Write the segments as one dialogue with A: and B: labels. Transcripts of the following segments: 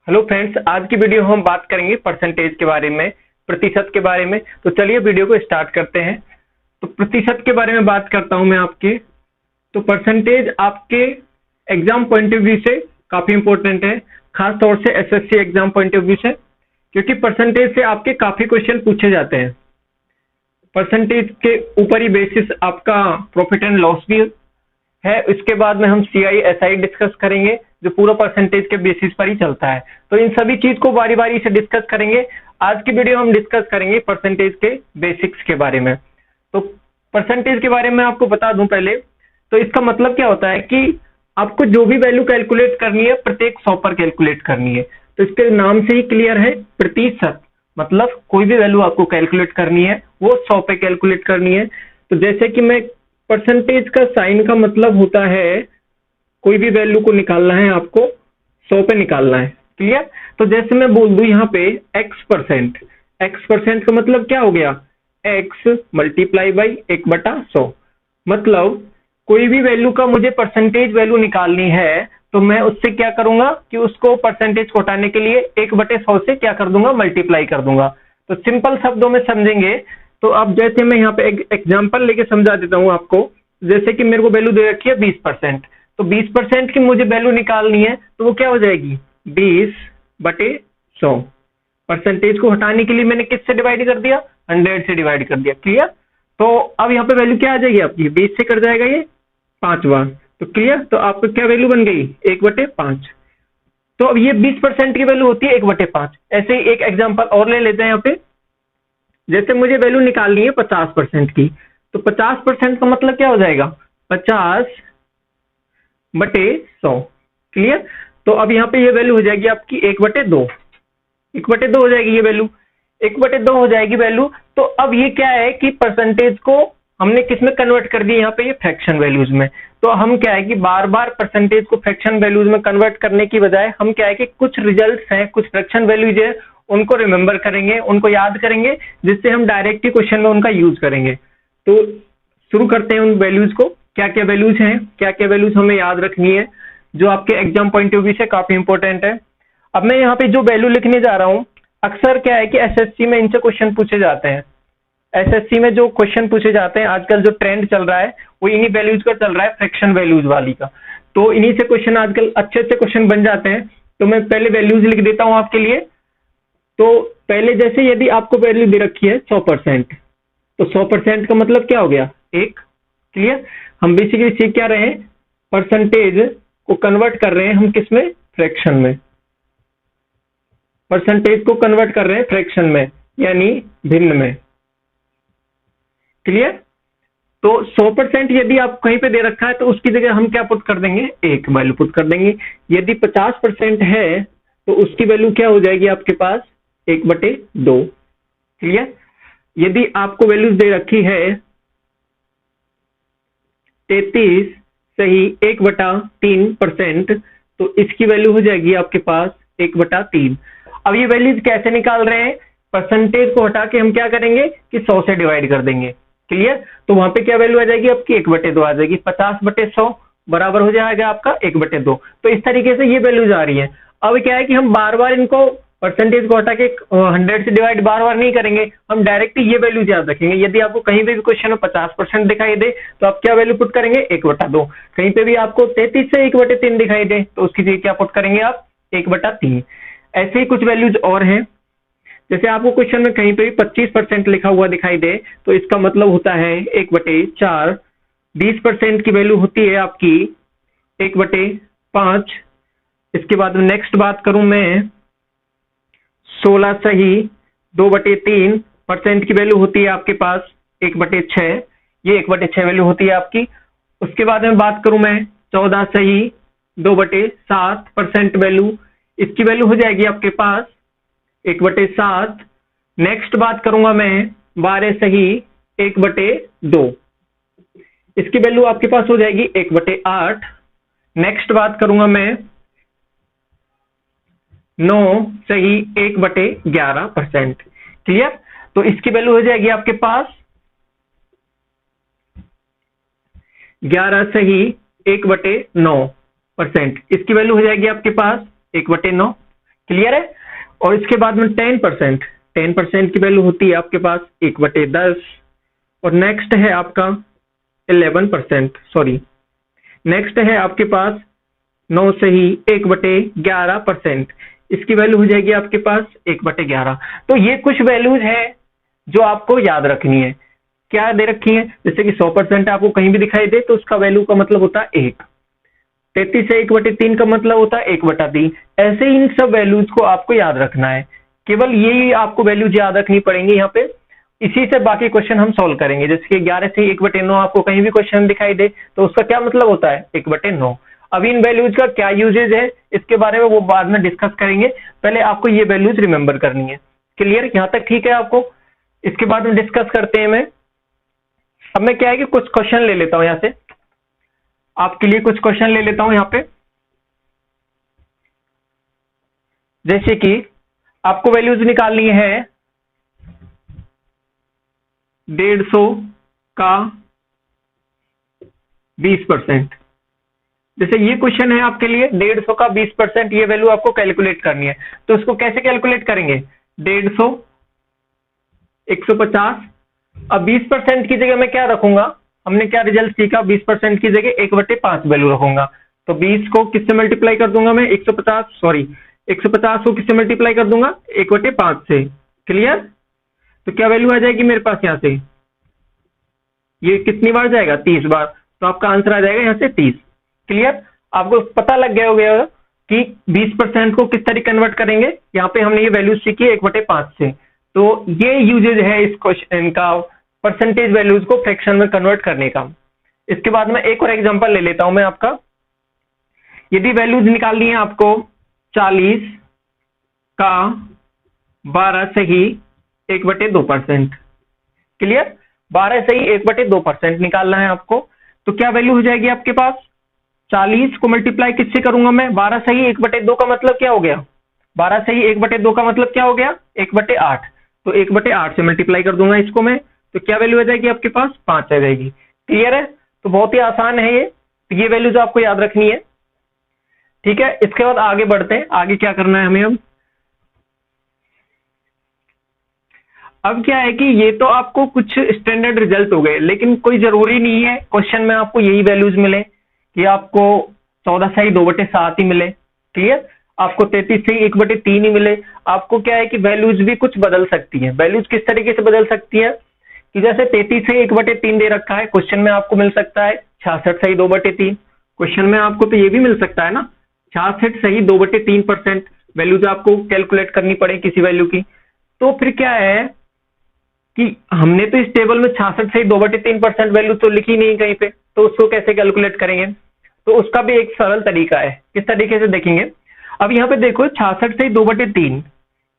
A: Hello friends, आज की video हम बात करेंगे परसेंटेज के बारे में, प्रतिशत के बारे में। तो चलिए वीडियो को स्टार्ट करते हैं। तो प्रतिशत के बारे में बात करता हूं मैं आपके। तो परसेंटेज आपके एग्जाम पॉइंट ऑफ व्यू से काफी इंपॉर्टेंट है, खास तौर से SSC exam point of view से, क्योंकि परसेंटेज से आपके काफी क्वेश्चन पूछे जाते हैं। परसेंटेज के ऊपर ही बेसिस आपका प्रॉफिट एंड लॉस भी है। इसके बाद में हम सीआई एसआई डिस्कस करेंगे, जो पूरा परसेंटेज के बेसिस पर ही चलता है। तो इन सभी चीज को बारी बारी से डिस्कस करेंगे। आज की वीडियो हम डिस्कस करेंगे परसेंटेज के बेसिक्स के बारे में। तो परसेंटेज के बारे में आपको बता दूं पहले, तो इसका मतलब क्या होता है कि आपको जो भी वैल्यू कैलकुलेट करनी है प्रत्येक 100 पर कैलकुलेट करनी है। तो इसके नाम से ही क्लियर है, प्रतिशत मतलब कोई भी वैल्यू आपको कैलकुलेट करनी है वो 100 पे कैलकुलेट करनी है। तो जैसे कि मैं परसेंटेज का साइन का मतलब होता है, कोई भी वैल्यू को निकालना है आपको 100 पे निकालना है। क्लियर? तो जैसे मैं बोल दूं यहाँ पे x%, x% का मतलब क्या हो गया, x मल्टीप्लाई बाई 1/100। मतलब कोई भी वैल्यू का मुझे परसेंटेज वैल्यू निकालनी है, तो मैं उससे क्या करूंगा कि उसको परसेंटेज को हटाने के लिए 1/100 से क्या कर दूंगा, मल्टीप्लाई कर दूंगा। तो सिंपल शब्दों में समझेंगे तो अब जैसे मैं यहाँ पे एक एग्जांपल लेके समझा देता हूँ आपको। जैसे कि मेरे को वैल्यू दे रखी है 20%, तो 20% की मुझे वैल्यू निकालनी है, तो वो क्या हो जाएगी, 20/100। परसेंटेज को हटाने के लिए मैंने किससे डिवाइड कर दिया, 100 से डिवाइड कर दिया। क्लियर? तो अब यहाँ पे वैल्यू क्या आ जाएगी आपकी, 20 से कट जाएगा ये 5 बार। तो क्लियर? तो आपको क्या वैल्यू बन गई, 1/5। तो अब ये 20% की वैल्यू होती है 1/5। ऐसे ही एक एग्जाम्पल और ले लेते हैं यहाँ पे। जैसे मुझे वैल्यू निकालनी है 50% की, तो 50% का मतलब क्या हो जाएगा, 50/100। क्लियर? तो अब यहाँ पे ये वैल्यू हो जाएगी आपकी 1/2। 1/2 हो जाएगी ये वैल्यू, 1/2 हो जाएगी वैल्यू। तो अब ये क्या है कि परसेंटेज को हमने किस में कन्वर्ट कर दिया, यहाँ पे ये फ्रैक्शन वैल्यूज में। तो हम क्या है कि बार बार परसेंटेज को फ्रैक्शन वैल्यूज में कन्वर्ट करने की बजाय हम क्या है कि कुछ रिजल्ट्स हैं, कुछ फ्रैक्शन वैल्यूज है, उनको रिमेंबर करेंगे, उनको याद करेंगे, जिससे हम डायरेक्ट ही क्वेश्चन में उनका यूज करेंगे। तो शुरू करते हैं उन वैल्यूज को। क्या क्या वैल्यूज हैं, क्या क्या वैल्यूज हमें याद रखनी है, जो आपके एग्जाम पॉइंट ऑफ व्यू से काफी इंपॉर्टेंट है। अब मैं यहाँ पे जो वैल्यू लिखने जा रहा हूँ, अक्सर क्या है कि एसएससी में इनसे क्वेश्चन पूछे जाते हैं। एसएससी में जो क्वेश्चन पूछे जाते हैं, आजकल जो ट्रेंड चल रहा है वो इन्हीं वैल्यूज का चल रहा है, फ्रैक्शन वैल्यूज वाली का। तो इन्हीं से क्वेश्चन आजकल अच्छे अच्छे क्वेश्चन बन जाते हैं। तो मैं पहले वैल्यूज लिख देता हूं आपके लिए। तो पहले जैसे यदि आपको वैल्यू दे रखी है 100%, तो 100% का मतलब क्या हो गया, 1। क्लियर? हम बेसिकली सीख क्या रहे हैं, परसेंटेज को कन्वर्ट कर रहे हैं हम किस में, फ्रैक्शन में। परसेंटेज को कन्वर्ट कर रहे हैं फ्रैक्शन में, यानी भिन्न में। क्लियर? तो 100% यदि आप कहीं पे दे रखा है तो उसकी जगह हम क्या पुट कर देंगे, एक वैल्यू पुट कर देंगे। यदि 50% है तो उसकी वैल्यू क्या हो जाएगी आपके पास, 1/2। क्लियर? यदि आपको वैल्यूज दे रखी है 33 सही 1/3%, तो इसकी वैल्यू हो जाएगी आपके पास 1/3। अब ये वैल्यूज कैसे निकाल रहे हैं, परसेंटेज को हटा के हम क्या करेंगे कि 100 से डिवाइड कर देंगे। क्लियर? तो वहां पे क्या वैल्यू आ जाएगी आपकी, 1/2 आ जाएगी। 50/100 बराबर हो जाएगा आपका 1/2। तो इस तरीके से ये वैल्यूज आ रही है। अब क्या है कि हम बार बार इनको परसेंटेज को हटा के 100 से डिवाइड बार बार नहीं करेंगे, हम डायरेक्ट ये वैल्यूज याद रखेंगे। यदि आपको कहीं पे भी क्वेश्चन में 50% दिखाई दे तो आप क्या वैल्यू पुट करेंगे, 1/2। कहीं पे भी आपको 33 से 1/3 दिखाई दे तो उसकी जगह क्या पुट करेंगे आप, 1/3। ऐसे ही कुछ वैल्यूज और हैं। जैसे आपको क्वेश्चन में कहीं पे भी 25% लिखा हुआ दिखाई दे तो इसका मतलब होता है 1/4। 20% की वैल्यू होती है आपकी 1/5। इसके बाद नेक्स्ट बात करूं मैं, 16 सही 2/3% की वैल्यू होती है आपके पास 1/6। ये 1/6 वैल्यू होती है आपकी। उसके बाद में बात करूं मैं 14 सही 2/7% वैल्यू, इसकी वैल्यू हो जाएगी आपके पास 1/7। नेक्स्ट बात करूंगा मैं 12 सही 1/2, इसकी वैल्यू आपके पास हो जाएगी 1/8। नेक्स्ट बात करूंगा मैं 9 सही 1/11%। क्लियर? तो इसकी वैल्यू हो जाएगी आपके पास 11 सही 1/9%, इसकी वैल्यू हो जाएगी आपके पास 1/9। क्लियर है। और इसके बाद में 10%, 10% की वैल्यू होती है आपके पास 1/10। और नेक्स्ट है आपका 11%, सॉरी, नेक्स्ट है आपके पास 9 से ही 1/11%, इसकी वैल्यू हो जाएगी आपके पास 1/11। तो ये कुछ वैल्यूज है जो आपको याद रखनी है। क्या दे रखी है, जैसे कि 100% आपको कहीं भी दिखाई दे तो उसका वैल्यू का मतलब होता है 1। 33 से 1/3 का मतलब होता है 1/3। ऐसे इन सब वैल्यूज को आपको याद रखना है, केवल यही आपको वैल्यूज याद रखनी पड़ेंगी यहाँ पे। इसी से बाकी क्वेश्चन हम सॉल्व करेंगे। जैसे कि 11 से 1/9 आपको कहीं भी क्वेश्चन दिखाई दे तो उसका क्या मतलब होता है 1/9। अब इन वैल्यूज का क्या यूजेज है इसके बारे में वो बाद में डिस्कस करेंगे, पहले आपको ये वैल्यूज रिमेंबर करनी है। क्लियर, यहाँ तक ठीक है आपको। इसके बाद में डिस्कस करते हैं मैं। अब मैं क्या है कि कुछ क्वेश्चन ले लेता हूं यहां से, आपके लिए कुछ क्वेश्चन ले लेता हूं यहां पे। जैसे कि आपको वैल्यूज निकालनी है 150 का 20%। जैसे ये क्वेश्चन है आपके लिए 150 का 20%, ये वैल्यू आपको कैलकुलेट करनी है। तो इसको कैसे कैलकुलेट करेंगे, 150, 150। अब 20% की जगह मैं क्या रखूंगा, हमने क्या रिजल्ट सीखा, 20% की जगह 1/5 वैल्यू रखूंगा। तो 20 को किससे मल्टीप्लाई कर दूंगा मैं, 150, सॉरी 150 को किससे मल्टीप्लाई कर दूंगा, 1/5 से। क्लियर, तो क्या वैल्यू आ जाएगी मेरे पास यहाँ से, ये कितनी बार जाएगा, 30 बार। तो आपका आंसर आ जाएगा यहाँ से 30। क्लियर, आपको पता लग गया हो गया कि 20% को किस तरह कन्वर्ट करेंगे। यहाँ पे हमने ये वैल्यू सीखी 1/5 से। तो ये यूजेज है इस क्वेश्चन का, परसेंटेज वैल्यूज को फ्रैक्शन में कन्वर्ट करने का। इसके बाद में एक और एग्जांपल ले लेता हूं मैं आपका। यदि वैल्यूज निकालनी है आपको 40 का 12 से ही 1/2%। क्लियर, 12 से ही 1/2% निकालना है आपको। तो क्या वैल्यू हो जाएगी आपके पास, 40 को मल्टीप्लाई किससे करूंगा मैं, 12 से ही 1/2 का मतलब क्या हो गया, 12 से ही 1/2 का मतलब क्या हो गया, 1/8। तो 1/8 से मल्टीप्लाई कर दूंगा इसको मैं, तो क्या वैल्यू आ जाएगी आपके पास, 5 आ जाएगी। क्लियर है, तो बहुत ही आसान है ये। तो ये वैल्यूज आपको याद रखनी है। ठीक है, इसके बाद आगे बढ़ते हैं, आगे क्या करना है हमें। अब क्या है कि ये तो आपको कुछ स्टैंडर्ड रिजल्ट हो गए, लेकिन कोई जरूरी नहीं है क्वेश्चन में आपको यही वैल्यूज मिले, कि आपको 14 से ही 2/7 ही मिले। क्लियर, आपको 33 से 1/3 ही मिले। आपको क्या है कि वैल्यूज भी कुछ बदल सकती है। वैल्यूज किस तरीके से बदल सकती है, कि जैसे 33 से 1/3 दे रखा है, क्वेश्चन में आपको मिल सकता है 66 से ही 2/3। क्वेश्चन में आपको तो ये भी मिल सकता है ना, 66 से ही 2/3% वैल्यूज आपको कैलकुलेट करनी पड़े किसी वैल्यू की। तो फिर क्या है कि हमने तो इस टेबल में 66 से 2/3% वैल्यू तो लिखी नहीं कहीं पे, तो उसको कैसे कैलकुलेट करेंगे। तो उसका भी एक सरल तरीका है, किस तरीके से देखेंगे। अब यहाँ पे देखो 66 से 2/3,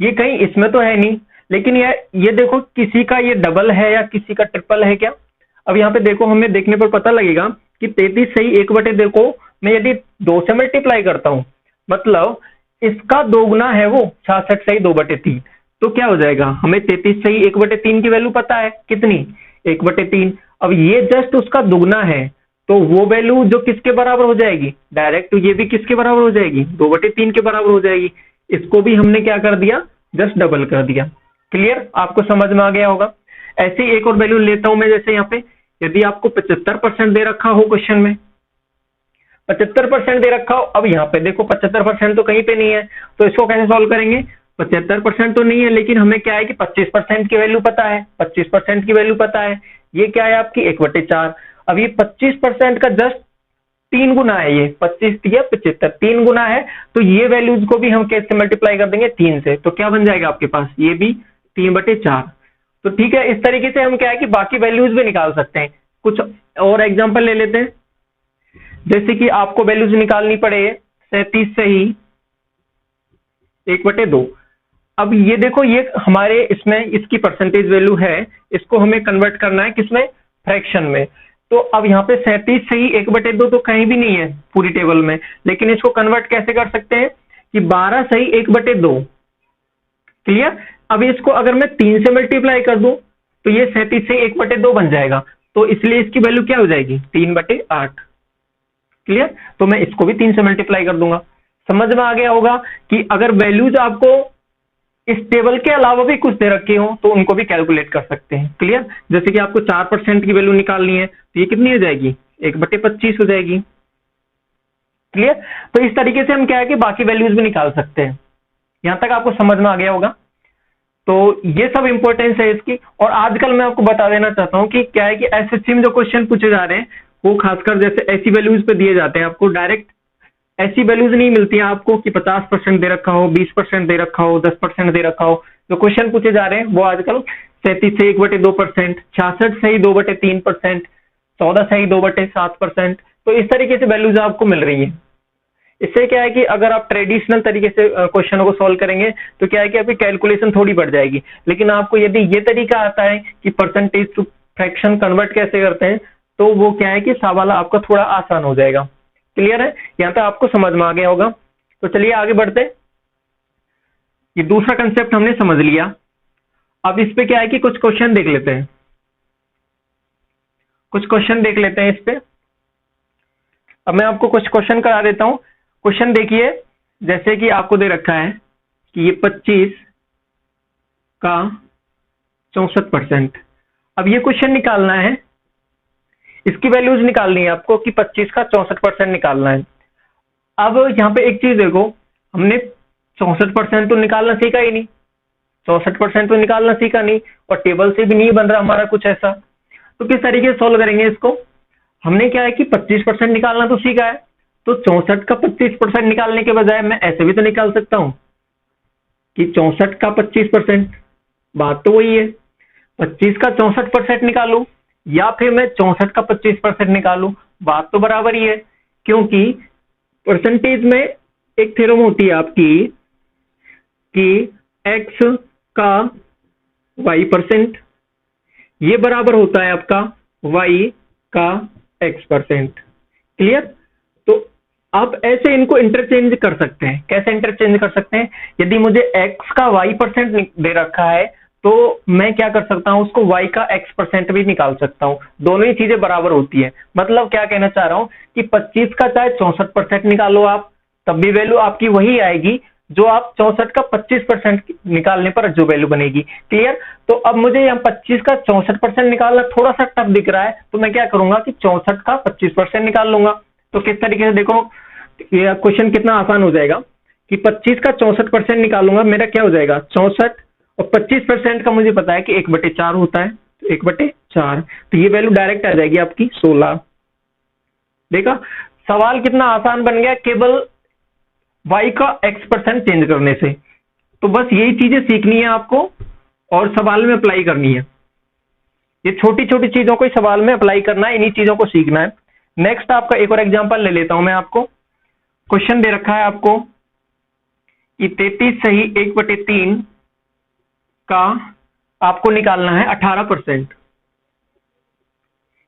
A: ये कहीं इसमें तो है नहीं, लेकिन ये देखो किसी का ये डबल है या किसी का ट्रिपल है क्या। अब यहाँ पे देखो, हमें देखने पर पता लगेगा कि 33 से ही 1/2 को मैं यदि 2 से मल्टीप्लाई करता हूं, मतलब इसका दोगुना है वो 66 से ही 2/3। तो क्या हो जाएगा, हमें 33 से ही 1/3 की वैल्यू पता है कितनी, 1/3। अब ये जस्ट उसका दुगना है, तो वो वैल्यू जो किसके बराबर हो जाएगी, डायरेक्ट ये भी किसके बराबर हो जाएगी, 2/3 के बराबर हो जाएगी। इसको भी हमने क्या कर दिया, जस्ट डबल कर दिया। क्लियर, आपको समझ में आ गया होगा। ऐसे ही एक और वैल्यू लेता हूं मैं, जैसे यहाँ पे यदि आपको 75% दे रखा हो क्वेश्चन में, 75% दे रखा हो। अब यहाँ पे देखो 75% तो कहीं पे नहीं है, तो इसको कैसे सॉल्व करेंगे, 75% तो नहीं है, लेकिन हमें क्या है कि 25% की वैल्यू पता है, 25% की वैल्यू पता है। ये क्या है आपकी 1/4। अब ये 25% का जस्ट 3 गुना है, ये 25 या 75 3 गुना है। तो ये वैल्यूज को भी हम कैसे मल्टीप्लाई कर देंगे, 3 से। तो क्या बन जाएगा आपके पास, ये भी 3/4। तो ठीक है, इस तरीके से हम क्या है कि बाकी वैल्यूज भी निकाल सकते हैं। कुछ और एग्जांपल ले लेते हैं। जैसे कि आपको वैल्यूज निकालनी पड़े 37 से ही 1/2। अब ये देखो, ये हमारे इसमें इसकी परसेंटेज वैल्यू है, इसको हमें कन्वर्ट करना है किसमें, फ्रैक्शन में। तो अब यहाँ पे 37 से ही 1/2 तो कहीं भी नहीं है पूरी टेबल में, लेकिन इसको कन्वर्ट कैसे कर सकते हैं कि 12 से ही 1/2। क्लियर, अब इसको अगर मैं 3 से मल्टीप्लाई कर दूं तो ये 37 से 1/2 बन जाएगा। तो इसलिए इसकी वैल्यू क्या हो जाएगी, 3/8। क्लियर, तो मैं इसको भी 3 से मल्टीप्लाई कर दूंगा। समझ में आ गया होगा कि अगर वैल्यूज आपको इस टेबल के अलावा भी कुछ दे रखे हो तो उनको भी कैलकुलेट कर सकते हैं। क्लियर? जैसे कि आपको 4% की वैल्यू निकालनी है तो ये कितनी हो जाएगी, 1/25 हो जाएगी। क्लियर? तो इस तरीके से हम क्या है कि बाकी वैल्यूज भी निकाल सकते हैं। यहां तक आपको समझ में आ गया होगा। तो ये सब इंपॉर्टेंस है इसकी। और आजकल मैं आपको बता देना चाहता हूं कि क्या है कि एसएससी में जो क्वेश्चन पूछे जा रहे हैं वो खासकर जैसे ऐसी वैल्यूज पे दिए जाते हैं, आपको डायरेक्ट ऐसी वैल्यूज नहीं मिलती है आपको कि 50% दे रखा हो, 20% दे रखा हो, 10% दे रखा हो। जो क्वेश्चन पूछे जा रहे हैं वो आजकल 37 से 1/2%, 66 से 2/3%, 14 से 2/7%। तो इस तरीके से वैल्यूज आपको मिल रही है। इससे क्या है कि अगर आप ट्रेडिशनल तरीके से क्वेश्चनों को सॉल्व करेंगे तो क्या है कि आपकी कैलकुलेशन थोड़ी बढ़ जाएगी। लेकिन आपको यदि ये तरीका आता है कि परसेंटेज टू फ्रैक्शन कन्वर्ट कैसे करते हैं तो वो क्या है कि सवाल आपका थोड़ा आसान हो जाएगा। क्लियर है? यहां तक आपको समझ में आ गया होगा। तो चलिए आगे बढ़ते। ये दूसरा कंसेप्ट हमने समझ लिया। अब इस पे क्या है कि कुछ क्वेश्चन देख लेते हैं, कुछ क्वेश्चन देख लेते हैं इस पे। अब मैं आपको कुछ क्वेश्चन करा देता हूं। क्वेश्चन देखिए, जैसे कि आपको दे रखा है कि ये 25 का 64%। अब ये क्वेश्चन निकालना है, इसकी वैल्यूज निकालनी है आपको कि 25 का 64% निकालना है। अब यहाँ पे एक चीज देखो, हमने 64% तो निकालना सीखा ही नहीं, 64% तो निकालना सीखा नहीं और टेबल से भी नहीं बन रहा हमारा कुछ ऐसा। तो किस तरीके से सोल्व करेंगे इसको? हमने क्या है कि 25% निकालना तो सीखा है, तो 64 का 25% निकालने के बजाय मैं ऐसे भी तो निकाल सकता हूं कि 64 का 25%। बात तो वही है, 25 का 64% निकालू या फिर मैं 64 का 25% निकालू, बात तो बराबर ही है। क्योंकि परसेंटेज में एक थ्योरम होती है आपकी कि x का y%, ये बराबर होता है आपका y का x%। क्लियर? तो आप ऐसे इनको इंटरचेंज कर सकते हैं। कैसे इंटरचेंज कर सकते हैं? यदि मुझे x का y% दे रखा है तो मैं क्या कर सकता हूं, उसको y का x% भी निकाल सकता हूं। दोनों ही चीजें बराबर होती है। मतलब क्या कहना चाह रहा हूं कि 25 का चाहे 64% निकालो आप, तब भी वैल्यू आपकी वही आएगी जो आप 64 का 25% निकालने पर जो वैल्यू बनेगी। क्लियर? तो अब मुझे यहाँ 25 का 64% निकालना थोड़ा सा टफ दिख रहा है, तो मैं क्या करूंगा कि 64 का 25% निकाल लूंगा। तो किस तरीके से देखो, ये क्वेश्चन कितना आसान हो जाएगा कि 25 का 64% निकालूंगा, मेरा क्या हो जाएगा 64, और 25% का मुझे पता है कि 1/4 होता है, तो 1/4, तो ये वैल्यू डायरेक्ट आ जाएगी आपकी 16। देखा, सवाल कितना आसान बन गया केवल y का x% चेंज करने से। तो बस यही चीजें सीखनी है आपको और सवाल में अप्लाई करनी है। ये छोटी छोटी चीजों को सवाल में अप्लाई करना है, इन्हीं चीजों को सीखना है। नेक्स्ट आपका एक और एग्जांपल ले लेता हूं मैं आपको। क्वेश्चन दे रखा है आपको कि 33 सही 1/3 का आपको निकालना है 18%।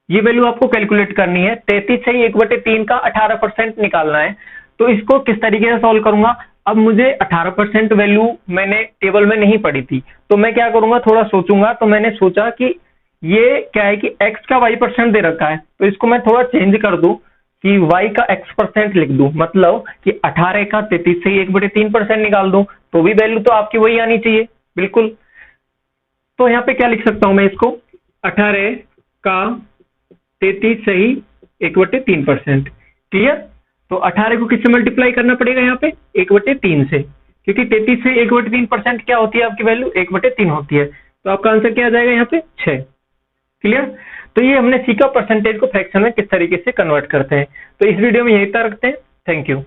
A: ये वैल्यू आपको कैलकुलेट करनी है। 33 सही 1/3 का 18% निकालना है। तो इसको किस तरीके से सॉल्व करूंगा? अब मुझे 18% वैल्यू मैंने टेबल में नहीं पढ़ी थी, तो मैं क्या करूंगा, थोड़ा सोचूंगा। तो मैंने सोचा कि ये क्या है कि x का y% दे रखा है, तो इसको मैं थोड़ा चेंज कर दूं कि y का x% लिख दूं। मतलब कि 18 का 33 से 1/3% निकाल दूं, तो भी वैल्यू तो आपकी वही आनी चाहिए। बिल्कुल। तो यहाँ पे क्या लिख सकता हूं मैं इसको, 18 का 33 सही 1/3%। क्लियर? तो 18 को किससे मल्टीप्लाई करना पड़ेगा यहाँ पे, 1/3 से, क्योंकि 33 से 1/3% क्या होती है आपकी वैल्यू, 1/3 होती है। तो आपका आंसर क्या आ जाएगा यहाँ पे, 6। क्लियर? तो ये हमने सीखा परसेंटेज को फ्रैक्शन में किस तरीके से कन्वर्ट करते हैं। तो इस वीडियो में यही तक रखते हैं। Thank you.